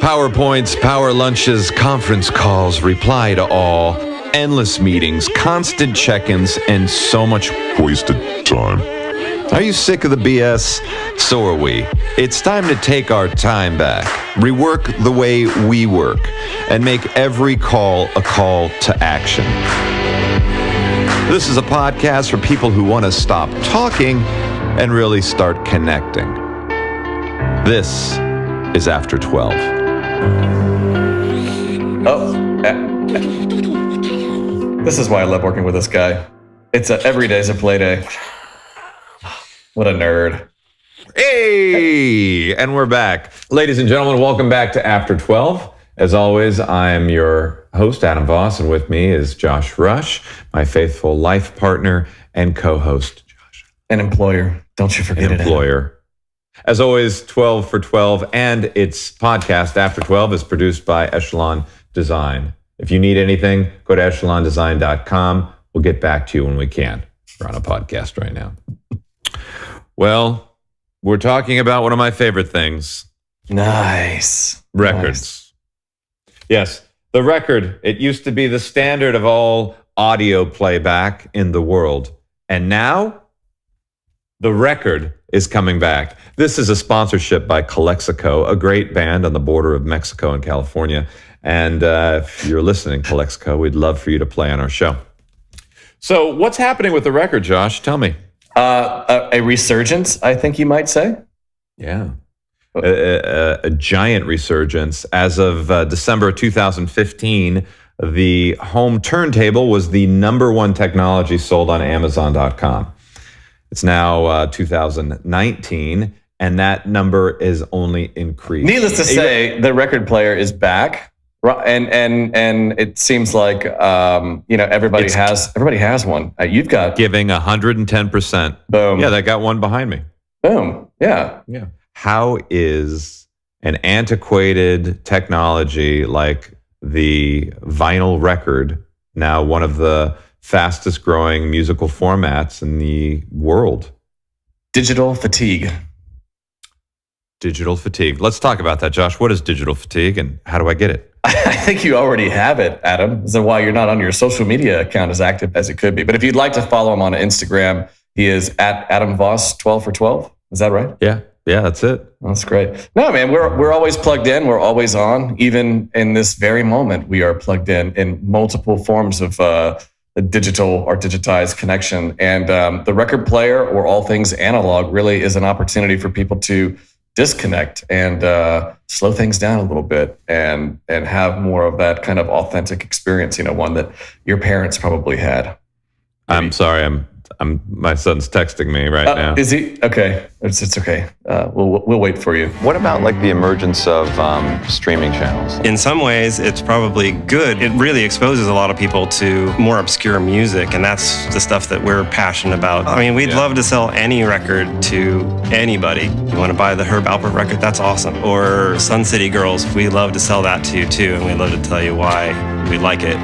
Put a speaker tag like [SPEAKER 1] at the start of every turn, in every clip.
[SPEAKER 1] PowerPoints, power lunches, conference calls, reply to all, endless meetings, constant check-ins, and so much wasted time. Are you sick of the BS? So are we. It's time to take our time back, rework the way we work, and make every call a call to action. This is a podcast for people who want to stop talking and really start connecting. This is After 12.
[SPEAKER 2] This is why I love working with this guy. Every day's a play day. What a nerd.
[SPEAKER 1] Hey, and we're back. Ladies and gentlemen, welcome back to After 12. As always, I'm your host, Adam Voss, and with me is Josh Rush, my faithful life partner and co-host, Josh.
[SPEAKER 2] An employer. Don't you forget it.
[SPEAKER 1] Employer. As always, 12 for 12, and its podcast, After 12, is produced by Echelon Design. If you need anything, go to echelondesign.com. We'll get back to you when we can. We're on a podcast right now. Well, we're talking about one of my favorite things.
[SPEAKER 2] Nice.
[SPEAKER 1] Records.
[SPEAKER 2] Nice.
[SPEAKER 1] Yes, the record. It used to be the standard of all audio playback in the world. And now, the record is coming back. This is a sponsorship by Calexico, a great band on the border of Mexico and California. And if you're listening, Calexico, we'd love for you to play on our show. So what's happening with the record, Josh? Tell me.
[SPEAKER 2] A resurgence, I think you might say.
[SPEAKER 1] Yeah. A giant resurgence. As of December 2015, the home turntable was the number one technology sold on Amazon.com. It's now 2019, and that number is only increased.
[SPEAKER 2] Needless to say, the record player is back. And it seems like everybody has one. You've got
[SPEAKER 1] giving 110%.
[SPEAKER 2] Boom.
[SPEAKER 1] Yeah, that got one behind me.
[SPEAKER 2] Boom. Yeah.
[SPEAKER 1] Yeah. How is an antiquated technology like the vinyl record now one of the fastest growing musical formats in the world?
[SPEAKER 2] Digital fatigue.
[SPEAKER 1] Digital fatigue. Let's talk about that, Josh. What is digital fatigue and how do I get it?
[SPEAKER 2] I think you already have it, Adam. This is why you're not on your social media account as active as it could be. But if you'd like to follow him on Instagram, he is at Adam Voss 12 for 12. Is that right?
[SPEAKER 1] Yeah, that's it.
[SPEAKER 2] That's great. No, man, we're always plugged in. We're always on. Even in this very moment, we are plugged in multiple forms of a digital or digitized connection. And the record player, or all things analog, really is an opportunity for people to disconnect and slow things down a little bit and have more of that kind of authentic experience, one that your parents probably had. Maybe.
[SPEAKER 1] I'm sorry, my son's texting me right now.
[SPEAKER 2] Is he? Okay. It's okay. We'll wait for you.
[SPEAKER 3] What about like the emergence of streaming channels?
[SPEAKER 4] In some ways, it's probably good. It really exposes a lot of people to more obscure music, and that's the stuff that we're passionate about. I mean, we'd love to sell any record to anybody. You want to buy the Herb Alpert record? That's awesome. Or Sun City Girls, we love to sell that to you too, and we'd love to tell you why we like it.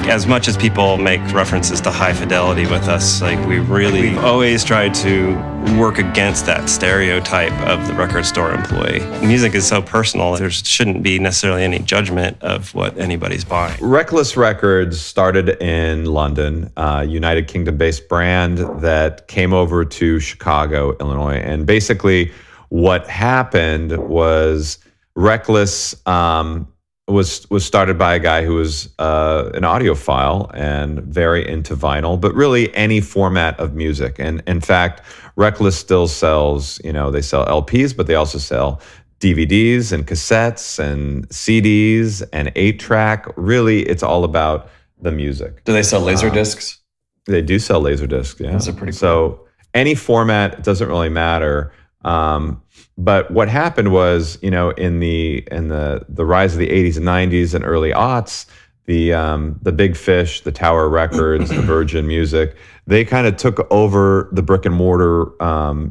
[SPEAKER 4] As much as people make references to high fidelity with us, we've always tried to work against that stereotype of the record store employee. Music is so personal, there shouldn't be necessarily any judgment of what anybody's buying.
[SPEAKER 1] Reckless Records started in London, a United Kingdom-based brand that came over to Chicago, Illinois. And basically what happened was Reckless was started by a guy who was an audiophile and very into vinyl, but really any format of music. And in fact, Reckless still sells, they sell LPs, but they also sell DVDs and cassettes and CDs and 8-track. Really, it's all about the music.
[SPEAKER 2] Do they sell laser discs?
[SPEAKER 1] They do sell laser discs, yeah.
[SPEAKER 2] Those are pretty cool.
[SPEAKER 1] So any format, it doesn't really matter. But what happened was, in the rise of the 80s and 90s and early aughts, the big fish, the Tower Records, the Virgin Music, they kind of took over the brick and mortar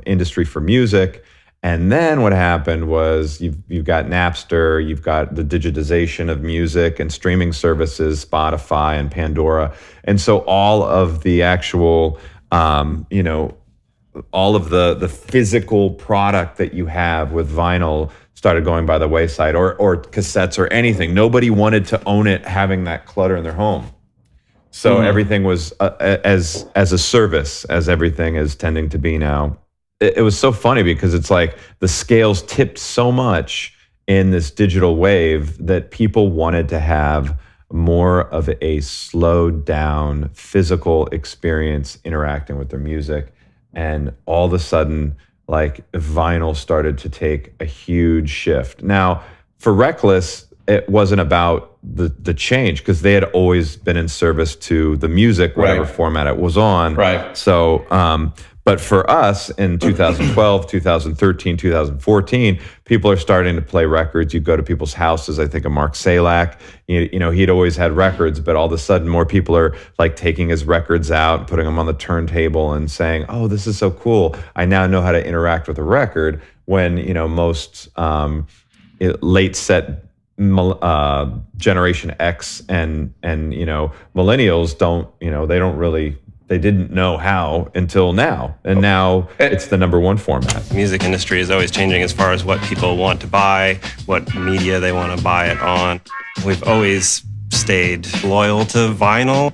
[SPEAKER 1] industry for music. And then what happened was you've got Napster, you've got the digitization of music and streaming services, Spotify and Pandora. And so all of the actual, all of the physical product that you have with vinyl started going by the wayside, or cassettes or anything. Nobody wanted to own it, having that clutter in their home. So everything was as a service, as everything is tending to be now. It was so funny because it's like the scales tipped so much in this digital wave that people wanted to have more of a slowed down physical experience interacting with their music. And all of a sudden, like, vinyl started to take a huge shift. Now, for Reckless, it wasn't about the change, because they had always been in service to the music, whatever format it was on.
[SPEAKER 2] Right.
[SPEAKER 1] So, but for us in 2012, 2013, 2014, people are starting to play records. You go to people's houses. I think of Mark Salak, you know, he'd always had records, but all of a sudden more people are like taking his records out, putting them on the turntable and saying, oh, this is so cool. I now know how to interact with a record, when, you know, most late set Generation X and you know, millennials don't, you know, they didn't know how until now. And now it's the number one format.
[SPEAKER 4] The music industry is always changing as far as what people want to buy, what media they want to buy it on. We've always stayed loyal to vinyl.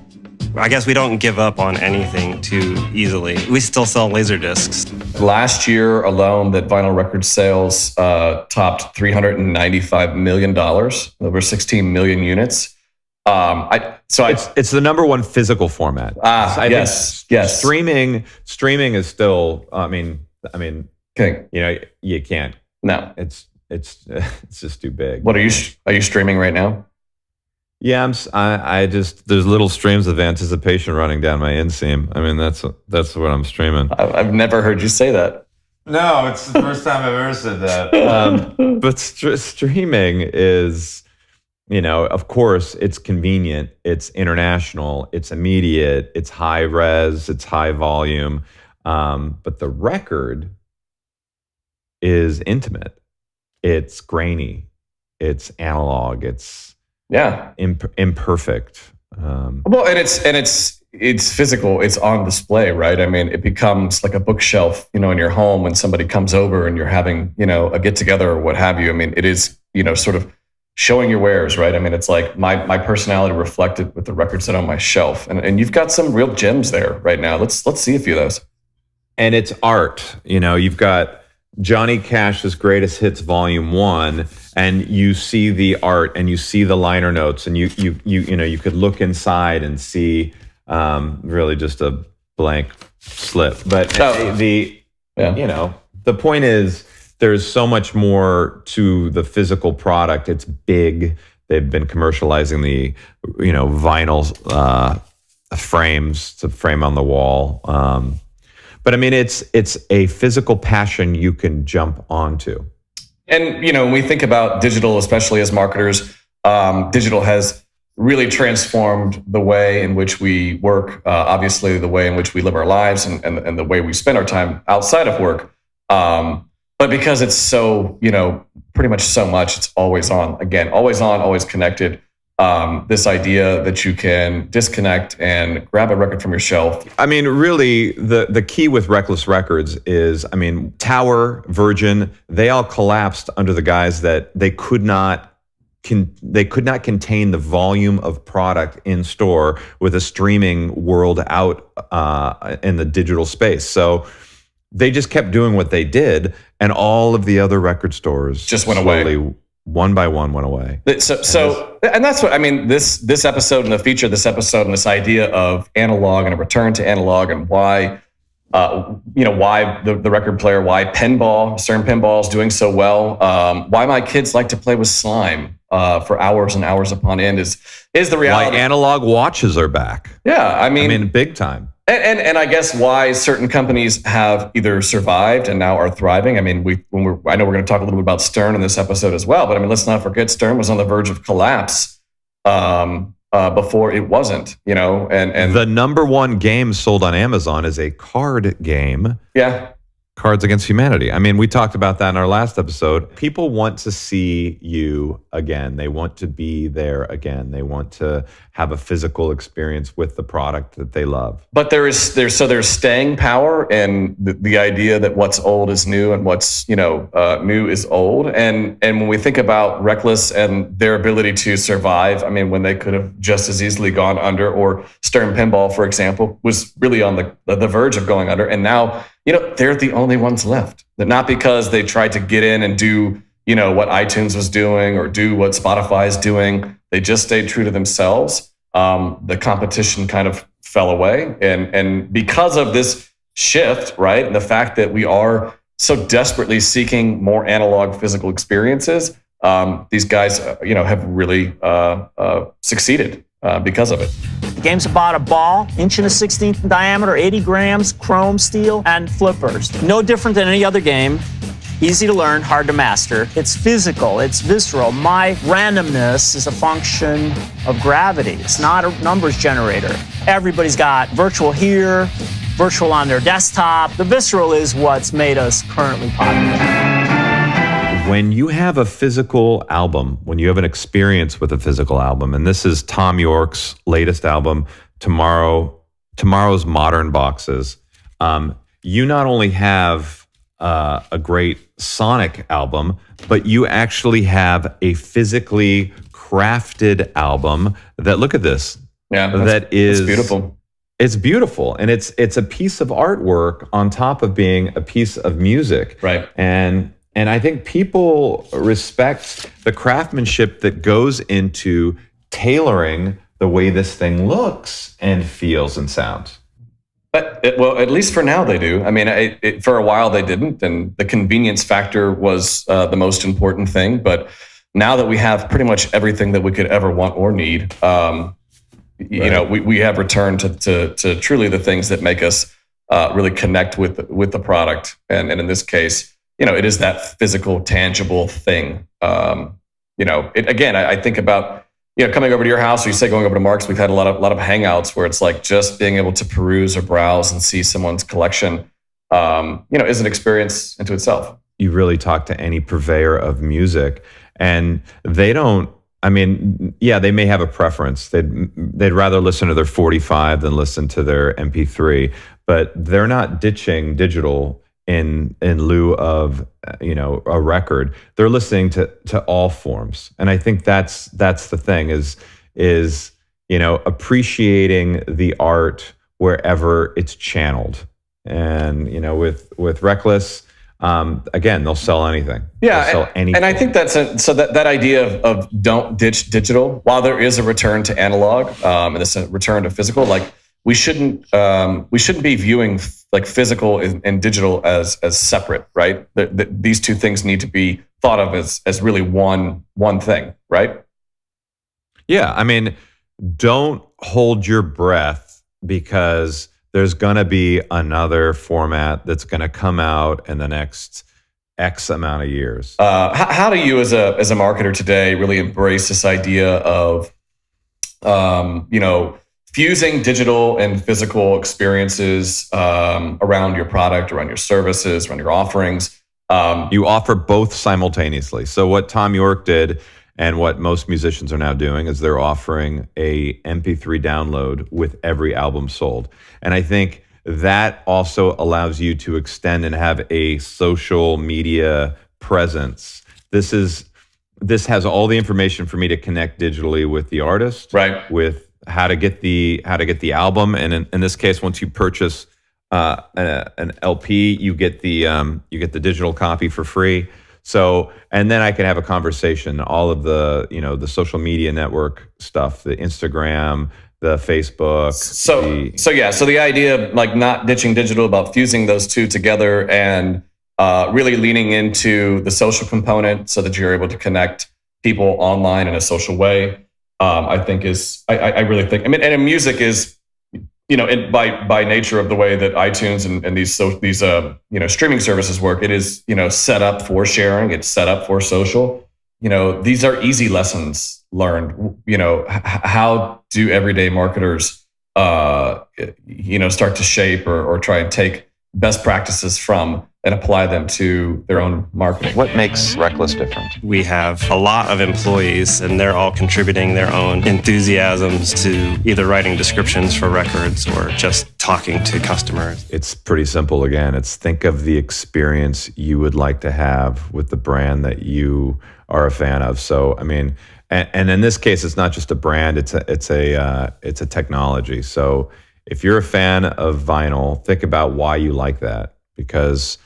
[SPEAKER 4] I guess we don't give up on anything too easily. We still sell laser discs.
[SPEAKER 2] Last year alone, that vinyl record sales topped $395 million, over 16 million units.
[SPEAKER 1] It's the number one physical format.
[SPEAKER 2] Yes.
[SPEAKER 1] Streaming is still. I mean,
[SPEAKER 2] okay.
[SPEAKER 1] You know, you can't.
[SPEAKER 2] No,
[SPEAKER 1] it's just too big.
[SPEAKER 2] What are you streaming right now?
[SPEAKER 1] Yeah, I just, there's little streams of anticipation running down my inseam. I mean, that's what I'm streaming.
[SPEAKER 2] I've never heard you say that.
[SPEAKER 1] No, it's the first time I've ever said that. But streaming is, you know, of course, it's convenient, it's international, it's immediate, it's high res, it's high volume. But the record is intimate. It's grainy. It's analog. It's imperfect.
[SPEAKER 2] Well, and it's physical. It's on display, right? I mean, it becomes like a bookshelf, you know, in your home when somebody comes over and you're having, you know, a get together or what have you. I mean, it is, you know, sort of showing your wares, right? I mean, it's like my personality reflected with the record set on my shelf, and you've got some real gems there right now. Let's see a few of those. And
[SPEAKER 1] it's art. You know, you've got Johnny Cash's Greatest Hits Volume 1, and you see the art and you see the liner notes, and you know, you could look inside and see really just a blank slip. But you know, the point is, there's so much more to the physical product. It's big. They've been commercializing the, you know, vinyl frames to frame on the wall. But I mean, it's a physical passion you can jump onto.
[SPEAKER 2] And, you know, when we think about digital, especially as marketers, digital has really transformed the way in which we work, obviously the way in which we live our lives, and the way we spend our time outside of work. But because it's so, you know, pretty much so much, it's always on. Again, always on, always connected. This idea that you can disconnect and grab a record from your shelf.
[SPEAKER 1] I mean, really, the key with Reckless Records is, I mean, Tower, Virgin, they all collapsed under the guise that they could not contain the volume of product in store with a streaming world out in the digital space. So they just kept doing what they did, and all of the other record stores
[SPEAKER 2] just went away.
[SPEAKER 1] One by one went away.
[SPEAKER 2] And that's what I mean. This episode and the feature of this episode and this idea of analog and a return to analog, and why, you know, why the record player, why pinball, certain pinball is doing so well, why my kids like to play with slime for hours and hours upon end is the reality.
[SPEAKER 1] Why analog watches are back.
[SPEAKER 2] Yeah, I mean,
[SPEAKER 1] big time.
[SPEAKER 2] And I guess why certain companies have either survived and now are thriving. I mean, I know we're going to talk a little bit about Stern in this episode as well, but I mean, let's not forget Stern was on the verge of collapse before it wasn't, you know, and
[SPEAKER 1] the number one game sold on Amazon is a card game.
[SPEAKER 2] Yeah.
[SPEAKER 1] Cards Against Humanity. I mean, we talked about that in our last episode. People want to see you again. They want to be there again. They want to have a physical experience with the product that they love.
[SPEAKER 2] But there's staying power, and the idea that what's old is new and what's new is old. And when we think about Reckless and their ability to survive, I mean, when they could have just as easily gone under, or Stern Pinball, for example, was really on the verge of going under, and now they're the only ones left. Not because they tried to get in and do what iTunes was doing or do what Spotify is doing. They just stayed true to themselves. The competition kind of fell away. And because of this shift, right, and the fact that we are so desperately seeking more analog physical experiences, these guys, have really succeeded because of it.
[SPEAKER 5] The game's about a ball, 1.1/16 in diameter, 80 grams, chrome, steel, and flippers. No different than any other game. Easy to learn, hard to master. It's physical, it's visceral. My randomness is a function of gravity. It's not a numbers generator. Everybody's got virtual here, virtual on their desktop. The visceral is what's made us currently popular.
[SPEAKER 1] When you have a physical album, when you have an experience with a physical album, and this is Tom York's latest album, Tomorrow's Modern Boxes, you not only have a great sonic album, but you actually have a physically crafted album that, look at this.
[SPEAKER 2] Yeah,
[SPEAKER 1] it's
[SPEAKER 2] beautiful.
[SPEAKER 1] It's beautiful, and it's a piece of artwork on top of being a piece of music.
[SPEAKER 2] Right.
[SPEAKER 1] And I think people respect the craftsmanship that goes into tailoring the way this thing looks and feels and sounds.
[SPEAKER 2] But at least for now they do. I mean, for a while they didn't, and the convenience factor was the most important thing. But now that we have pretty much everything that we could ever want or need, we have returned to truly the things that make us really connect with the product. And in this case, it is that physical, tangible thing. I think about, coming over to your house, or you say going over to Mark's, we've had a lot of hangouts where it's like just being able to peruse or browse and see someone's collection, is an experience into itself.
[SPEAKER 1] You really talk to any purveyor of music, and they don't, I mean, yeah, they may have a preference. They'd rather listen to their 45 than listen to their MP3, but they're not ditching digital in lieu of a record. They're listening to all forms, and I think that's the thing is appreciating the art wherever it's channeled. And with Reckless, again, they'll sell anything.
[SPEAKER 2] Yeah,
[SPEAKER 1] they'll sell anything.
[SPEAKER 2] And I think that idea of don't ditch digital. While there is a return to analog, and it's a return to physical, like we shouldn't be viewing like physical and digital as separate, right? These two things need to be thought of as really one thing, right?
[SPEAKER 1] Yeah, I mean, don't hold your breath, because there's going to be another format that's going to come out in the next X amount of years.
[SPEAKER 2] How do you, as a marketer today, really embrace this idea of, fusing digital and physical experiences around your product, around your services, around your offerings?
[SPEAKER 1] You offer both simultaneously. So what Tom York did, and what most musicians are now doing, is they're offering a MP3 download with every album sold. And I think that also allows you to extend and have a social media presence. This has all the information for me to connect digitally with the artist,
[SPEAKER 2] right? With
[SPEAKER 1] how to get the album, and in this case, once you purchase an LP, you get the digital copy for free. So, and then I can have a conversation, all of the the social media network stuff, the Instagram, the Facebook.
[SPEAKER 2] So the idea of like not ditching digital, about fusing those two together, and really leaning into the social component so that you're able to connect people online in a social way. I think I really think, I mean, and music is, by nature of the way that iTunes and these streaming services work, it is, set up for sharing. It's set up for social. These are easy lessons learned. How do everyday marketers, start to shape or try and take, best practices from and apply them to their own marketing.
[SPEAKER 3] What makes Reckless different?
[SPEAKER 4] We have a lot of employees, and they're all contributing their own enthusiasms to either writing descriptions for records or just talking to customers.
[SPEAKER 1] It's pretty simple again. It's think of the experience you would like to have with the brand that you are a fan of. So, I mean, and in this case, it's not just a brand, it's a technology. So if you're a fan of vinyl, think about why you like that, because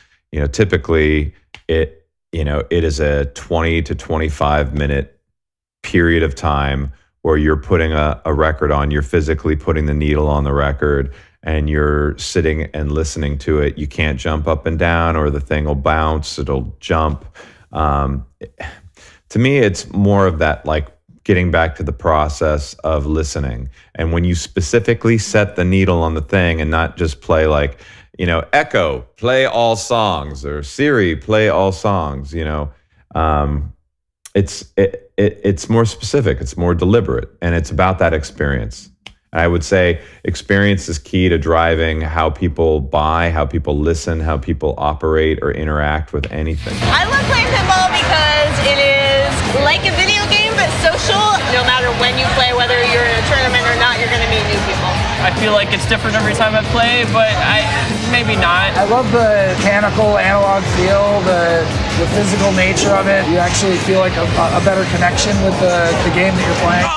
[SPEAKER 1] typically it is a 20 to 25 minute period of time where you're putting a record on, you're physically putting the needle on the record, and you're sitting and listening to it. You can't jump up and down, or the thing will bounce, it'll jump. To me, it's more of that, like getting back to the process of listening. And when you specifically set the needle on the thing and not just play like, Echo, play all songs, or Siri, play all songs, it's more specific, it's more deliberate, and it's about that experience. I would say experience is key to driving how people buy, how people listen, how people operate or interact with anything.
[SPEAKER 6] I love playing pinball because it is like a video game, but social. No matter when you play, whether you're in a tournament or not, you're going to meet new people.
[SPEAKER 7] I feel like it's different every time I play, but maybe not.
[SPEAKER 8] I love the mechanical analog feel, the physical nature of it. You actually feel like a better connection with the game that you're playing.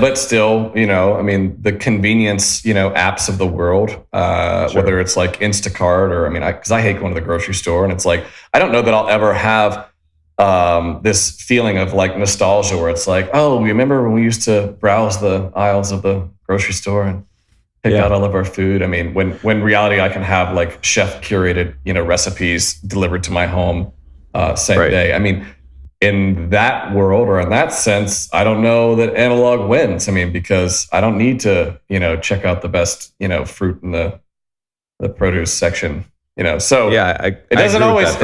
[SPEAKER 2] But still, the convenience, apps of the world, sure. Whether it's like Instacart or, because I hate going to the grocery store, and it's like, I don't know that I'll ever have this feeling of like nostalgia where it's like, oh, remember when we used to browse the aisles of the grocery store and pick out all of our food? When reality, I can have like chef curated, recipes delivered to my home same day. In that world, or in that sense, I don't know that analog wins. Because I don't need to, check out the best, fruit in the produce section. So
[SPEAKER 1] yeah,
[SPEAKER 2] it doesn't always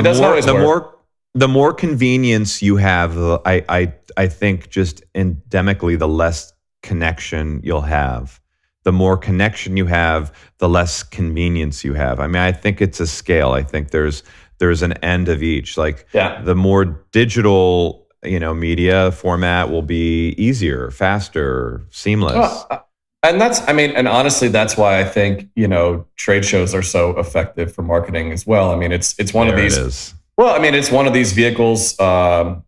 [SPEAKER 2] work.
[SPEAKER 1] The more convenience you have, I think just endemically, the less connection you'll have. The more connection you have, the less convenience you have. I think it's a scale. I think there's an end of each. The more digital, media format will be easier, faster, seamless.
[SPEAKER 2] And and honestly, that's why I think, trade shows are so effective for marketing as well. It's one of these. Well, it's one of these vehicles, that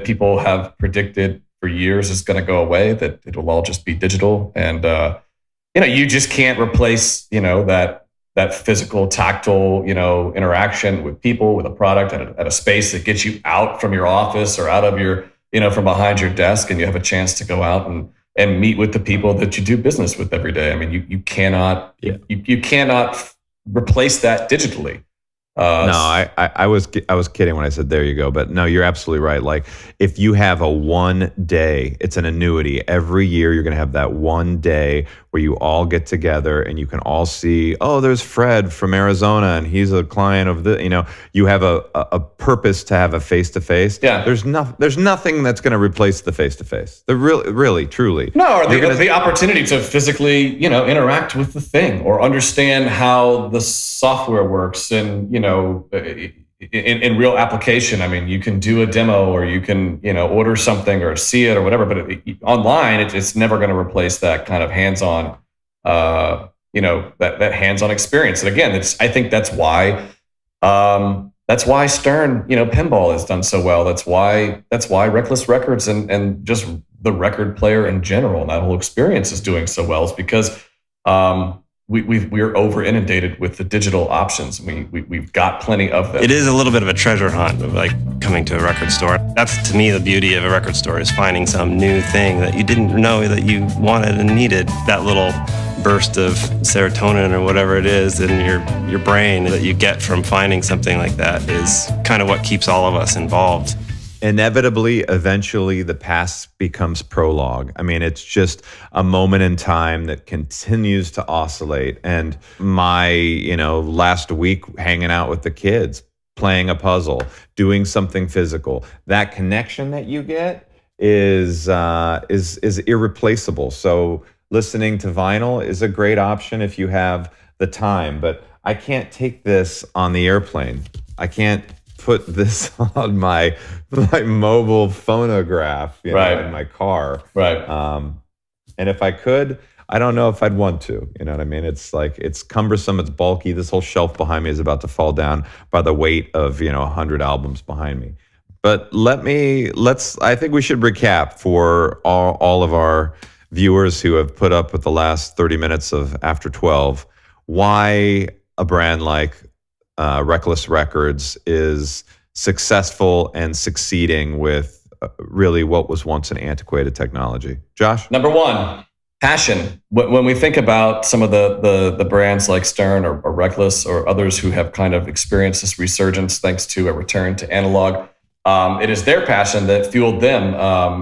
[SPEAKER 2] people have predicted for years is going to go away, that it'll all just be digital. And, you just can't replace, that physical, tactile, interaction with people, with a product at a space that gets you out from your office or out of your, from behind your desk, and you have a chance to go out and meet with the people that you do business with every day. You cannot replace that digitally.
[SPEAKER 1] No, I was kidding when I said there you go, but no, you're absolutely right. Like if you have a one day, it's an annuity. Every year you're going to have that one day where you all get together and you can all see, oh, there's Fred from Arizona and he's a client of the, you have a purpose to have a face-to-face.
[SPEAKER 2] Yeah.
[SPEAKER 1] There's nothing that's going to replace the face-to-face. The really, truly.
[SPEAKER 2] No, or the opportunity to physically, interact with the thing or understand how the software works and, in real application. You can do a demo or you can, order something or see it or whatever, but online, it's never going to replace that kind of hands-on, that hands-on experience. And again, I think that's why Stern, Pinball has done so well. That's why Reckless Records and just the record player in general, and that whole experience is doing so well, is because, we're over inundated with the digital options. We've got plenty of them.
[SPEAKER 4] It is a little bit of a treasure hunt of like coming to a record store. That's to me the beauty of a record store, is finding some new thing that you didn't know that you wanted and needed. That little burst of serotonin or whatever it is in your brain that you get from finding something like that is kind of what keeps all of us involved.
[SPEAKER 1] Inevitably, eventually, the past becomes prologue. It's just a moment in time that continues to oscillate. And my, last week hanging out with the kids, playing a puzzle, doing something physical, that connection that you get is irreplaceable. So listening to vinyl is a great option if you have the time, but I can't take this on the airplane. I can't put this on my mobile phonograph, in my car.
[SPEAKER 2] Right.
[SPEAKER 1] And if I could, I don't know if I'd want to. You know what I mean? It's like, it's cumbersome, it's bulky. This whole shelf behind me is about to fall down by the weight of 100 albums behind me. But I think we should recap for all of our viewers who have put up with the last 30 minutes of After 12, why a brand like Reckless Records is successful and succeeding with really what was once an antiquated technology. Josh?
[SPEAKER 2] Number one, passion. When we think about some of the brands like Stern or Reckless or others who have kind of experienced this resurgence thanks to a return to analog, it is their passion that fueled them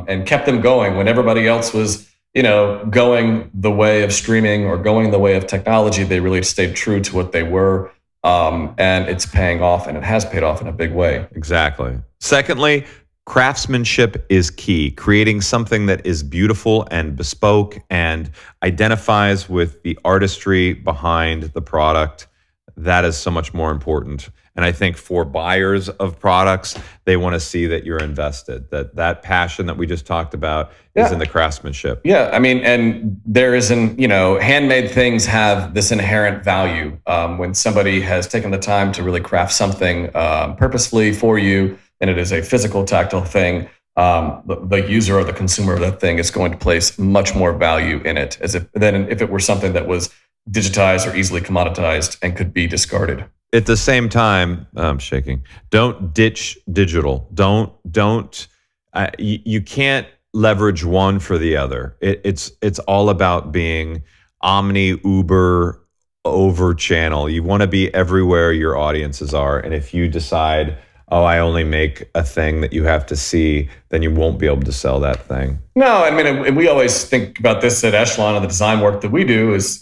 [SPEAKER 2] and kept them going when everybody else was, going the way of streaming or going the way of technology. They really stayed true to what they were. And it's paying off, and it has paid off in a big way.
[SPEAKER 1] Exactly. Secondly, craftsmanship is key. Creating something that is beautiful and bespoke and identifies with the artistry behind the product. That is so much more important. And I think for buyers of products, they want to see that you're invested, that passion that we just talked about is in the craftsmanship.
[SPEAKER 2] Yeah, I mean, and there is handmade things have this inherent value. When somebody has taken the time to really craft something purposefully for you, and it is a physical, tactile thing, the user or the consumer of that thing is going to place much more value in it than if it were something that was digitized or easily commoditized and could be discarded.
[SPEAKER 1] At the same time, I'm shaking. Don't ditch digital. You can't leverage one for the other. It's all about being omni, Uber, over channel. You want to be everywhere your audiences are. And if you decide, I only make a thing that you have to see, then you won't be able to sell that thing.
[SPEAKER 2] No, I mean, and we always think about this at Echelon, and the design work that we do is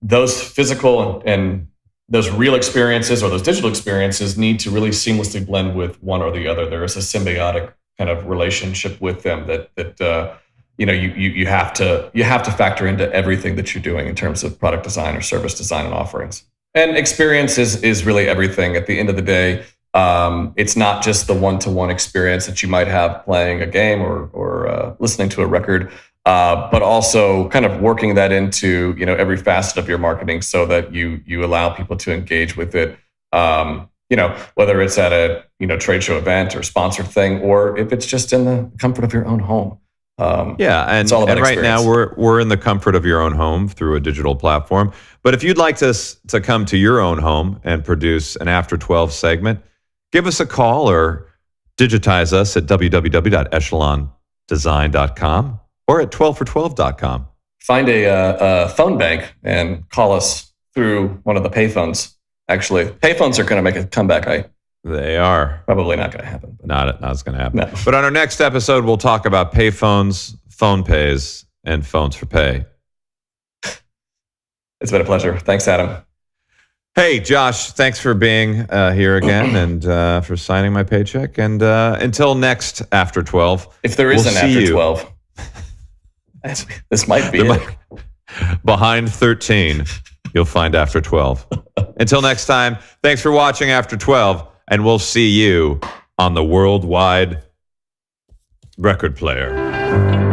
[SPEAKER 2] those physical and those real experiences or those digital experiences need to really seamlessly blend with one or the other. There is a symbiotic kind of relationship with them that you have to factor into everything that you're doing in terms of product design or service design and offerings. And experience is really everything. At the end of the day, it's not just the one-to-one experience that you might have playing a game or listening to a record. But also kind of working that into every facet of your marketing so that you allow people to engage with it. Whether it's at a trade show event or sponsored thing, or if it's just in the comfort of your own home.
[SPEAKER 1] It's all about experience. Right now we're in the comfort of your own home through a digital platform. But if you'd like to come to your own home and produce an After 12 segment, give us a call or digitize us at www.echelondesign.com. or at 12for12.com.
[SPEAKER 2] Find a phone bank and call us through one of the payphones. Actually, payphones are going to make a comeback.
[SPEAKER 1] They are.
[SPEAKER 2] Probably not going to happen.
[SPEAKER 1] Not going to happen.
[SPEAKER 2] No.
[SPEAKER 1] But on our next episode, we'll talk about payphones, phone pays, and phones for pay.
[SPEAKER 2] It's been a pleasure. Thanks, Adam.
[SPEAKER 1] Hey, Josh, thanks for being here again and for signing my paycheck. And until next After 12.
[SPEAKER 2] If there is an After 12. This might be it.
[SPEAKER 1] Behind 13, you'll find After 12. Until next time, thanks for watching After 12, and we'll see you on the worldwide record player.